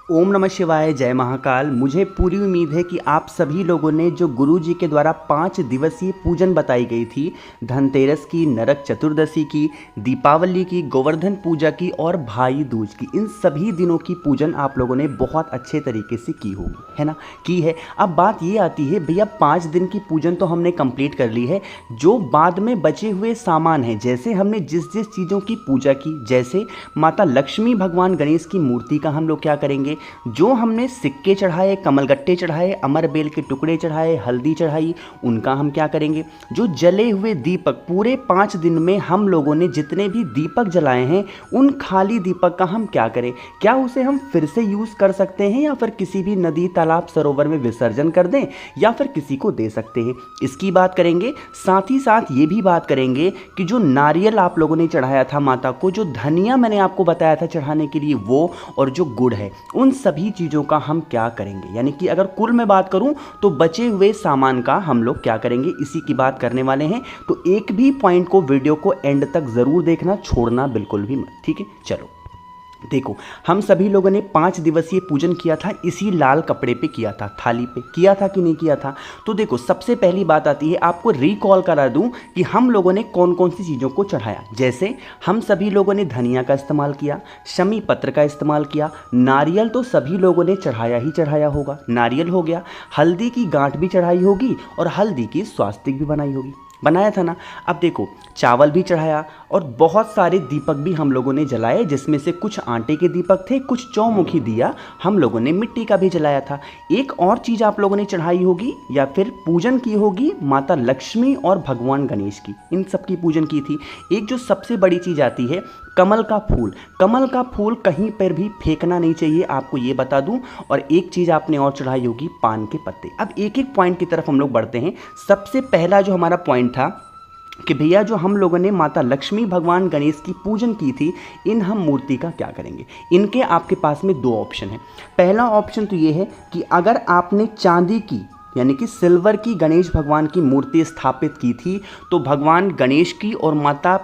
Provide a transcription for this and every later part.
ओम नमः शिवाय, जय महाकाल। मुझे पूरी उम्मीद है कि आप सभी लोगों ने जो गुरु जी के द्वारा 5 दिवसीय पूजन बताई गई थी, धनतेरस की, नरक चतुर्दशी की, दीपावली की, गोवर्धन पूजा की और भाई दूज की, इन सभी दिनों की पूजन आप लोगों ने बहुत अच्छे तरीके से की होगी, है ना, की है। अब बात ये आती है भैया, 5 दिन की पूजन तो हमने कंप्लीट कर ली है, जो बाद में बचे हुए सामान हैं, जैसे हमने जिस जिस चीज़ों की पूजा की, जैसे माता लक्ष्मी, भगवान गणेश की मूर्ति का हम लोग क्या करेंगे, जो हमने सिक्के चढ़ाए, कमलगट्टे चढ़ाए, अमर बेल के टुकड़े चढ़ाए, हल्दी चढ़ाई, उनका हम क्या करेंगे। जो जले हुए दीपक पूरे 5 दिन में हम लोगों ने जितने भी दीपक जलाए हैं, उन खाली दीपक का हम क्या करें, क्या उसे हम फिर से यूज़ कर सकते हैं या फिर किसी भी नदी, तालाब, सरोवर में विसर्जन कर दें या फिर किसी को दे सकते हैं, इसकी बात करेंगे। साथ ही साथ ये भी बात करेंगे कि जो नारियल आप लोगों ने चढ़ाया था माता को, जो धनिया मैंने आपको बताया था चढ़ाने के लिए वो, और जो गुड़ है, उन सभी चीज़ों का हम क्या करेंगे। यानी कि अगर कुल मैं बात करूं तो बचे हुए सामान का हम लोग क्या करेंगे, इसी की बात करने वाले हैं। तो एक भी पॉइंट को, वीडियो को एंड तक ज़रूर देखना, छोड़ना बिल्कुल भी मत, ठीक है। चलो देखो, हम सभी लोगों ने 5 दिवसीय पूजन किया था, इसी लाल कपड़े पे किया था, थाली पे किया था कि नहीं किया था। तो देखो, सबसे पहली बात आती है, आपको रिकॉल करा दूं कि हम लोगों ने कौन कौन सी चीज़ों को चढ़ाया। जैसे हम सभी लोगों ने धनिया का इस्तेमाल किया, शमी पत्र का इस्तेमाल किया, नारियल तो सभी लोगों ने चढ़ाया ही चढ़ाया होगा, नारियल हो गया, हल्दी की गांठ भी चढ़ाई होगी और हल्दी की स्वास्तिक भी बनाई होगी, बनाया था ना। अब देखो, चावल भी चढ़ाया और बहुत सारे दीपक भी हम लोगों ने जलाए, जिसमें से कुछ आटे के दीपक थे, कुछ चौमुखी दिया हम लोगों ने मिट्टी का भी जलाया था। एक और चीज़ आप लोगों ने चढ़ाई होगी या फिर पूजन की होगी, माता लक्ष्मी और भगवान गणेश की, इन सब की पूजन की थी। एक जो सबसे बड़ी चीज़ आती है, कमल का फूल। कमल का फूल कहीं पर भी फेंकना नहीं चाहिए, आपको ये बता दूं। और एक चीज़ आपने और चढ़ाई होगी, पान के पत्ते। अब एक एक पॉइंट की तरफ हम लोग बढ़ते हैं। सबसे पहला जो हमारा पॉइंट था कि भैया, जो हम लोगों ने माता लक्ष्मी, भगवान गणेश की पूजन की थी, इन हम मूर्ति का क्या करेंगे। इनके आपके पास में 2 ऑप्शन है। पहला ऑप्शन तो ये है कि अगर आपने चांदी की, यानी कि सिल्वर की गणेश भगवान की मूर्ति स्थापित की थी, तो भगवान गणेश की और माता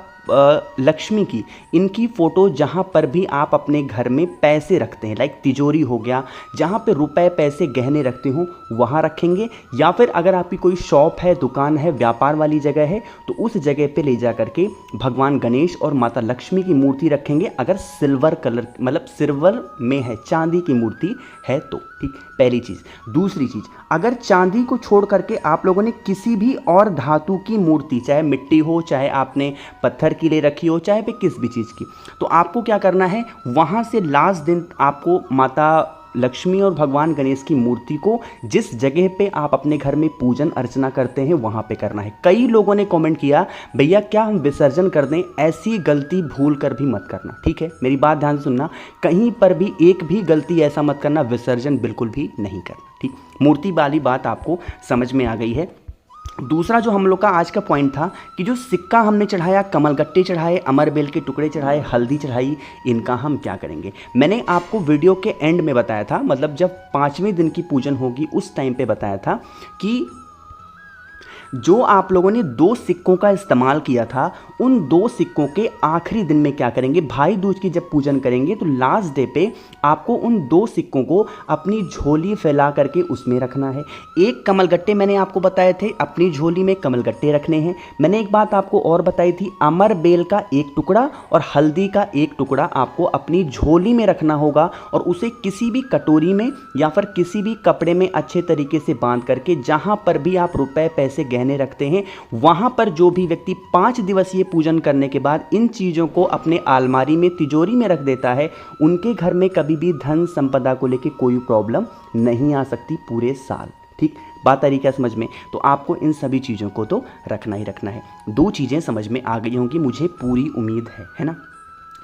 लक्ष्मी की, इनकी फ़ोटो जहाँ पर भी आप अपने घर में पैसे रखते हैं, लाइक तिजोरी हो गया, जहाँ पे रुपए, पैसे, गहने रखते हो, वहाँ रखेंगे। या फिर अगर आपकी कोई शॉप है, दुकान है, व्यापार वाली जगह है, तो उस जगह पे ले जा करके भगवान गणेश और माता लक्ष्मी की मूर्ति रखेंगे, अगर सिल्वर कलर, मतलब सिल्वर में है, चांदी की मूर्ति है तो, ठीक। पहली चीज़। दूसरी चीज़, अगर चांदी को छोड़ करके आप लोगों ने किसी भी और धातु की मूर्ति, चाहे मिट्टी हो, चाहे आपने पत्थर की ले रखी हो, चाहे पे किस भी चीज़ की, तो आपको क्या करना है, वहाँ से लास्ट दिन आपको माता लक्ष्मी और भगवान गणेश की मूर्ति को जिस जगह पे आप अपने घर में पूजन अर्चना करते हैं वहाँ पे करना है। कई लोगों ने कमेंट किया, भैया क्या हम विसर्जन कर दें। ऐसी गलती भूल कर भी मत करना, ठीक है, मेरी बात ध्यान से सुनना। कहीं पर भी एक भी गलती ऐसा मत करना, विसर्जन बिल्कुल भी नहीं करना, ठीक। मूर्ति वाली बात आपको समझ में आ गई है। दूसरा जो हम लोग का आज का पॉइंट था कि जो सिक्का हमने चढ़ाया, कमलगट्टे चढ़ाए, अमर बेल के टुकड़े चढ़ाए, हल्दी चढ़ाई, इनका हम क्या करेंगे। मैंने आपको वीडियो के एंड में बताया था, मतलब जब 5वें दिन की पूजन होगी उस टाइम पे बताया था कि जो आप लोगों ने 2 सिक्कों का इस्तेमाल किया था, उन 2 सिक्कों के आखिरी दिन में क्या करेंगे, भाई दूज की जब पूजन करेंगे तो लास्ट डे पे आपको उन 2 सिक्कों को अपनी झोली फैला करके उसमें रखना है। एक कमलगट्टे मैंने आपको बताए थे, अपनी झोली में कमलगट्टे रखने हैं। मैंने एक बात आपको और बताई थी, अमर बेल का 1 टुकड़ा और हल्दी का 1 टुकड़ा आपको अपनी झोली में रखना होगा और उसे किसी भी कटोरी में या फिर किसी भी कपड़े में अच्छे तरीके से बांध करके, जहाँ पर भी आप रुपए, पैसे, गहने रखते हैं, वहां पर जो भी व्यक्ति 5 दिवसीय पूजन करने के बाद इन चीजों को अपने अलमारी में, तिजोरी में रख देता है, उनके घर में कभी भी धन संपदा को लेकर कोई प्रॉब्लम नहीं आ सकती पूरे साल, ठीक। बात आ रही क्या समझ में। तो आपको इन सभी चीज़ों को तो रखना ही रखना है। 2 चीज़ें समझ में आ गई होंगी, मुझे पूरी उम्मीद है ना।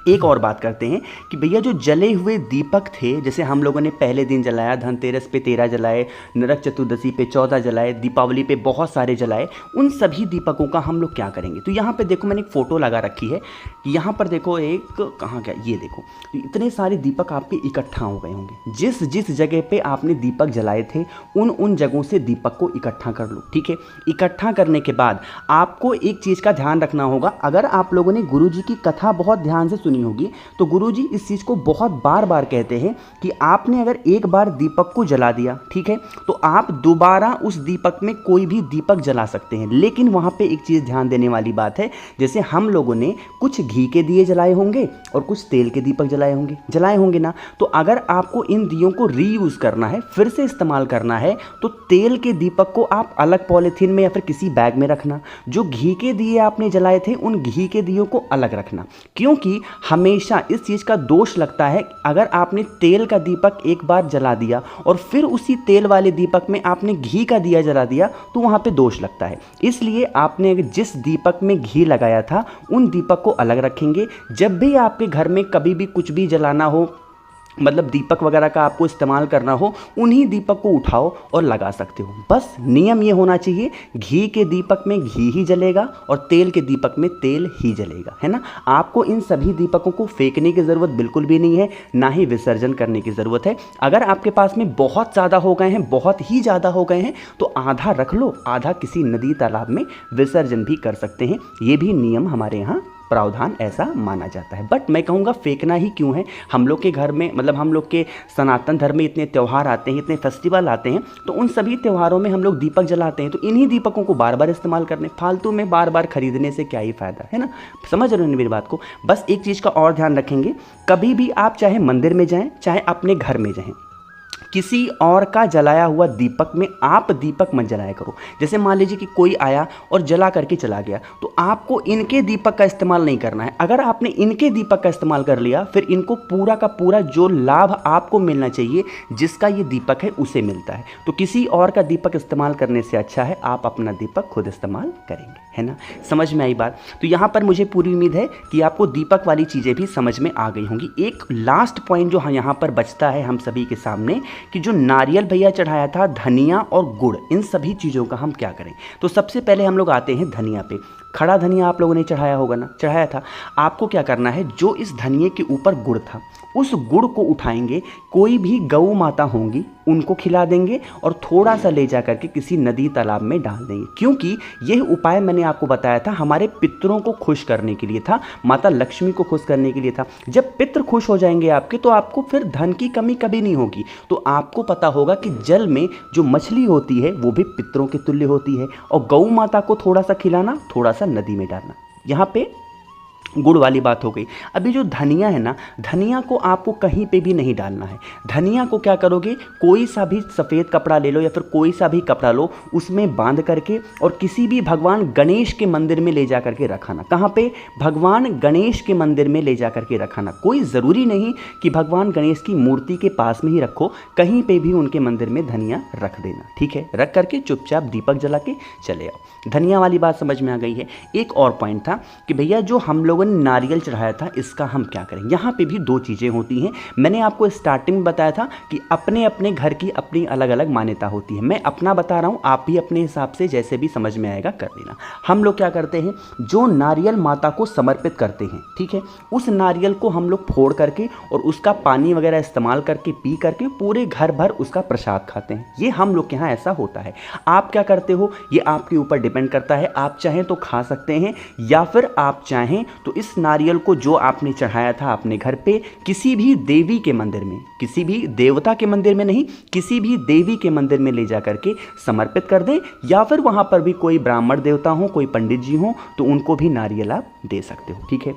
एक और बात करते हैं कि भैया, जो जले हुए दीपक थे, जैसे हम लोगों ने पहले दिन जलाया, धनतेरस पे 13 जलाए, नरक चतुर्दशी पे 14 जलाए, दीपावली पे बहुत सारे जलाए, उन सभी दीपकों का हम लोग क्या करेंगे। तो यहाँ पे देखो, मैंने एक फ़ोटो लगा रखी है, यहाँ पर देखो, एक कहाँ गया, ये देखो, तो इतने सारे दीपक आपके इकट्ठा हो गए होंगे। जिस जिस जगह पे आपने दीपक जलाए थे, उन जगहों से दीपक को इकट्ठा कर लो, ठीक है। इकट्ठा करने के बाद आपको एक चीज़ का ध्यान रखना होगा। अगर आप लोगों ने गुरु जी की कथा बहुत ध्यान से सुनी सुनी होगी, तो गुरुजी इस चीज़ को बहुत बार बार कहते हैं कि आपने अगर एक बार दीपक को जला दिया, ठीक है, तो आप दोबारा उस दीपक में कोई भी दीपक जला सकते हैं। लेकिन वहाँ पे एक चीज़ ध्यान देने वाली बात है, जैसे हम लोगों ने कुछ घी के दिए जलाए होंगे और कुछ तेल के दीपक जलाए होंगे ना, तो अगर आपको इन दियों को रीयूज़ करना है, फिर से इस्तेमाल करना है, तो तेल के दीपक को आप अलग पॉलीथीन में या फिर किसी बैग में रखना। जो घी के दिए आपने जलाए थे, उन घी के दियों को अलग रखना, क्योंकि हमेशा इस चीज़ का दोष लगता है अगर आपने तेल का दीपक एक बार जला दिया और फिर उसी तेल वाले दीपक में आपने घी का दिया जला दिया, तो वहाँ पे दोष लगता है। इसलिए आपने जिस दीपक में घी लगाया था उन दीपक को अलग रखेंगे। जब भी आपके घर में कभी भी कुछ भी जलाना हो, मतलब दीपक वगैरह का आपको इस्तेमाल करना हो, उन्हीं दीपक को उठाओ और लगा सकते हो। बस नियम ये होना चाहिए, घी के दीपक में घी ही जलेगा और तेल के दीपक में तेल ही जलेगा, है ना। आपको इन सभी दीपकों को फेंकने की ज़रूरत बिल्कुल भी नहीं है, ना ही विसर्जन करने की ज़रूरत है। अगर आपके पास में बहुत ज़्यादा हो गए हैं, बहुत ही ज़्यादा हो गए हैं, तो आधा रख लो, आधा किसी नदी तालाब में विसर्जन भी कर सकते हैं। ये भी नियम हमारे यहाँ प्रावधान ऐसा माना जाता है। बट मैं कहूँगा फेंकना ही क्यों है, हम लोग के घर में, मतलब हम लोग के सनातन धर्म में इतने त्यौहार आते हैं, इतने फेस्टिवल आते हैं, तो उन सभी त्योहारों में हम लोग दीपक जलाते हैं, तो इन्हीं दीपकों को बार बार इस्तेमाल करने, फालतू में बार बार खरीदने से क्या ही फ़ायदा, है ना। समझ रहे हो मेरी बात को। बस एक चीज़ का और ध्यान रखेंगे, कभी भी आप चाहे मंदिर में जाएँ चाहे अपने घर में जाएँ, किसी और का जलाया हुआ दीपक में आप दीपक मत जलाया करो। जैसे मान लीजिए कि कोई आया और जला करके चला गया, तो आपको इनके दीपक का इस्तेमाल नहीं करना है। अगर आपने इनके दीपक का इस्तेमाल कर लिया, फिर इनको पूरा का पूरा जो लाभ आपको मिलना चाहिए, जिसका ये दीपक है, उसे मिलता है। तो किसी और का दीपक इस्तेमाल करने से अच्छा है आप अपना दीपक खुद इस्तेमाल करेंगे, है ना। समझ में आई बात। तो यहाँ पर मुझे पूरी उम्मीद है कि आपको दीपक वाली चीज़ें भी समझ में आ गई होंगी। एक लास्ट पॉइंट जो यहाँ पर बचता है हम सभी के सामने, कि जो नारियल भैया चढ़ाया था, धनिया और गुड़, इन सभी चीज़ों का हम क्या करें। तो सबसे पहले हम लोग आते हैं धनिया पे। खड़ा धनिया आप लोगों ने चढ़ाया होगा ना, चढ़ाया था। आपको क्या करना है, जो इस धनिये के ऊपर गुड़ था, उस गुड़ को उठाएंगे, कोई भी गौ माता होंगी उनको खिला देंगे और थोड़ा सा ले जा करके किसी नदी तालाब में डाल देंगे। क्योंकि यह उपाय मैंने आपको बताया था हमारे पितरों को खुश करने के लिए था, माता लक्ष्मी को खुश करने के लिए था। जब पितर खुश हो जाएंगे आपके, तो आपको फिर धन की कमी कभी नहीं होगी। तो आपको पता होगा कि जल में जो मछली होती है वो भी पितरों के तुल्य होती है, और गौ माता को थोड़ा सा खिलाना, थोड़ा सा नदी में डालना। यहाँ पे गुड़ वाली बात हो गई। अभी जो धनिया है ना, धनिया को आपको कहीं पे भी नहीं डालना है। धनिया को क्या करोगे, कोई सा भी सफ़ेद कपड़ा ले लो या फिर कोई सा भी कपड़ा लो, उसमें बांध करके और किसी भी भगवान गणेश के मंदिर में ले जा करके रखाना। कहाँ पे, भगवान गणेश के मंदिर में ले जा करके रखाना। कोई ज़रूरी नहीं कि भगवान गणेश की मूर्ति के पास में ही रखो, कहीं पे भी उनके मंदिर में धनिया रख देना, ठीक है। रख करके चुपचाप दीपक जला के चले आओ। धनिया वाली बात समझ में आ गई है। एक और पॉइंट था कि भैया जो हम लोगों ने नारियल चढ़ाया था, इसका हम क्या करें। यहाँ पे भी दो चीज़ें होती हैं। मैंने आपको स्टार्टिंग में बताया था कि अपने अपने घर की अपनी अलग अलग मान्यता होती है। मैं अपना बता रहा हूँ, आप भी अपने हिसाब से जैसे भी समझ में आएगा कर लेना। हम लोग क्या करते हैं, जो नारियल माता को समर्पित करते हैं, ठीक है, उस नारियल को हम लोग फोड़ करके और उसका पानी वगैरह इस्तेमाल करके पी करके पूरे घर भर उसका प्रसाद खाते हैं। ये हम लोग के यहाँ ऐसा होता है। आप क्या करते हो, ये आपके ऊपर डिपेंड करता है। आप चाहें तो खा सकते हैं, या फिर आप चाहें तो इस नारियल को जो आपने चढ़ाया था अपने घर पे, किसी भी देवी के मंदिर में, किसी भी देवता के मंदिर में नहीं, किसी भी देवी के मंदिर में ले जा करके समर्पित कर दें। या फिर वहाँ पर भी कोई ब्राह्मण देवता हो, कोई पंडित जी हो, तो उनको भी नारियल आप दे सकते हो, ठीक है।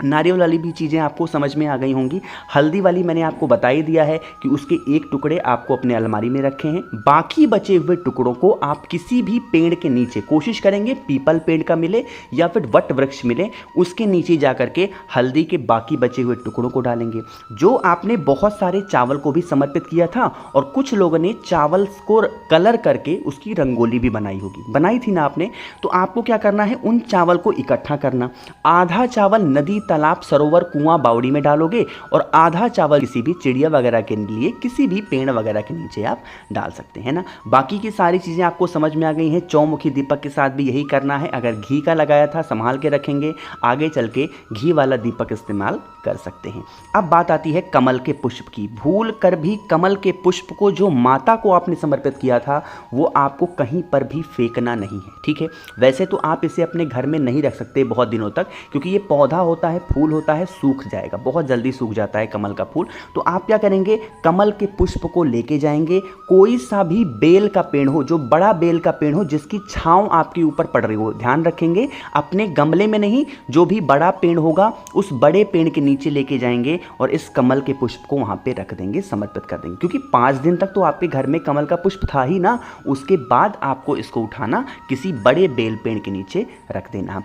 नारियल वाली भी चीज़ें आपको समझ में आ गई होंगी। हल्दी वाली मैंने आपको बता ही दिया है कि उसके एक टुकड़े आपको अपने अलमारी में रखे हैं। बाकी बचे हुए टुकड़ों को आप किसी भी पेड़ के नीचे, कोशिश करेंगे पीपल पेड़ का मिले या फिर वट वृक्ष मिले, उसके नीचे जा करके हल्दी के बाकी बचे हुए टुकड़ों को डालेंगे। जो आपने बहुत सारे चावल को भी समर्पित किया था, और कुछ लोगों ने चावल को कलर करके उसकी रंगोली भी बनाई होगी, बनाई थी ना आपने, तो आपको क्या करना है, उन चावल को इकट्ठा करना। आधा चावल नदी, तालाब, सरोवर, कुआं, बावड़ी में डालोगे और आधा चावल किसी भी चिड़िया वगैरह के लिए किसी भी पेड़ वगैरह के नीचे आप डाल सकते हैं ना। बाकी की सारी चीज़ें आपको समझ में आ गई हैं। चौमुखी दीपक के साथ भी यही करना है। अगर घी का लगाया था संभाल के रखेंगे, आगे चल के घी वाला दीपक इस्तेमाल कर सकते हैं। अब बात आती है कमल के पुष्प की। भूल कर भी कमल के पुष्प को जो माता को आपने समर्पित किया था, वो आपको कहीं पर भी फेंकना नहीं है, ठीक है। वैसे तो आप इसे अपने घर में नहीं रख सकते बहुत दिनों तक, क्योंकि ये पौधा होता है है, फूल होता है, सूख जाएगा, बहुत जल्दी सूख जाता है कमल का फूल। तो आप क्या करेंगे, कमल के पुष्प को लेके जाएंगे। कोई सा भी बेल का पेड़ हो, जो बड़ा बेल का पेड़ हो जिसकी छांव आपके ऊपर पड़ रही हो, ध्यान रखेंगे अपने गमले में नहीं, जो भी बड़ा पेड़ होगा उस बड़े पेड़ के नीचे लेके जाएंगे और इस कमल के पुष्प को वहां पे रख देंगे, समर्पित कर देंगे। क्योंकि 5 दिन तक तो आपके घर में कमल का पुष्प था ही ना, उसके बाद आपको इसको उठाना, किसी बड़े बेल पेड़ के नीचे रख देना।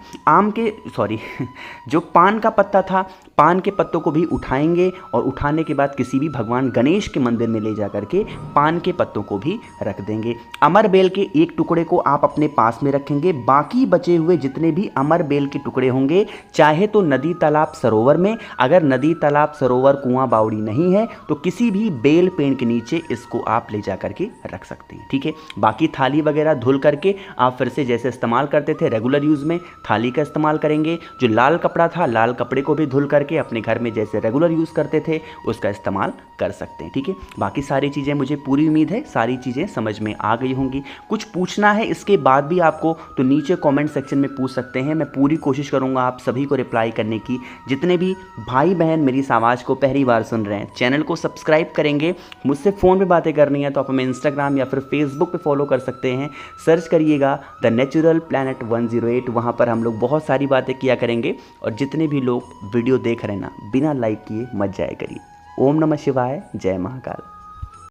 जो पान का पत्ता था, पान के पत्तों को भी उठाएंगे और उठाने के बाद किसी भी भगवान गणेश के मंदिर में ले जा करके पान के पत्तों को भी रख देंगे। अमर बेल के एक टुकड़े को आप अपने पास में रखेंगे। बाकी बचे हुए जितने भी अमर बेल के टुकड़े होंगे, चाहे तो नदी तालाब सरोवर में, अगर नदी तालाब सरोवर कुआं बावड़ी नहीं है तो किसी भी बेल पेड़ के नीचे इसको आप ले जा करके रख सकते हैं, ठीक है। बाकी थाली वगैरह धुल करके आप फिर से जैसे इस्तेमाल करते थे रेगुलर यूज़ में, थाली का इस्तेमाल करेंगे। जो लाल कपड़ा था, लाल कपड़े को भी धुल करके अपने घर में जैसे रेगुलर यूज़ करते थे उसका इस्तेमाल कर सकते हैं, ठीक है। बाकी सारी चीज़ें, मुझे पूरी उम्मीद है सारी चीज़ें समझ में आ गई होंगी। कुछ पूछना है इसके बाद भी आपको तो नीचे कमेंट सेक्शन में पूछ सकते हैं, मैं पूरी कोशिश करूँगा आप सभी को रिप्लाई करने की। जितने भी भाई बहन मेरी इस आवाज़ को पहली बार सुन रहे हैं, चैनल को सब्सक्राइब करेंगे। मुझसे फ़ोन पे बातें करनी है तो आप हमें इंस्टाग्राम या फिर फेसबुक पे फॉलो कर सकते हैं, सर्च करिएगा द नेचुरल प्लैनेट 108, वहाँ पर हम लोग बहुत सारी बातें किया करेंगे। और जितने भी लोग वीडियो देख रहे हैं ना, बिना लाइक किए मत जाया करिए। ओम नमः शिवाय, जय महाकाल।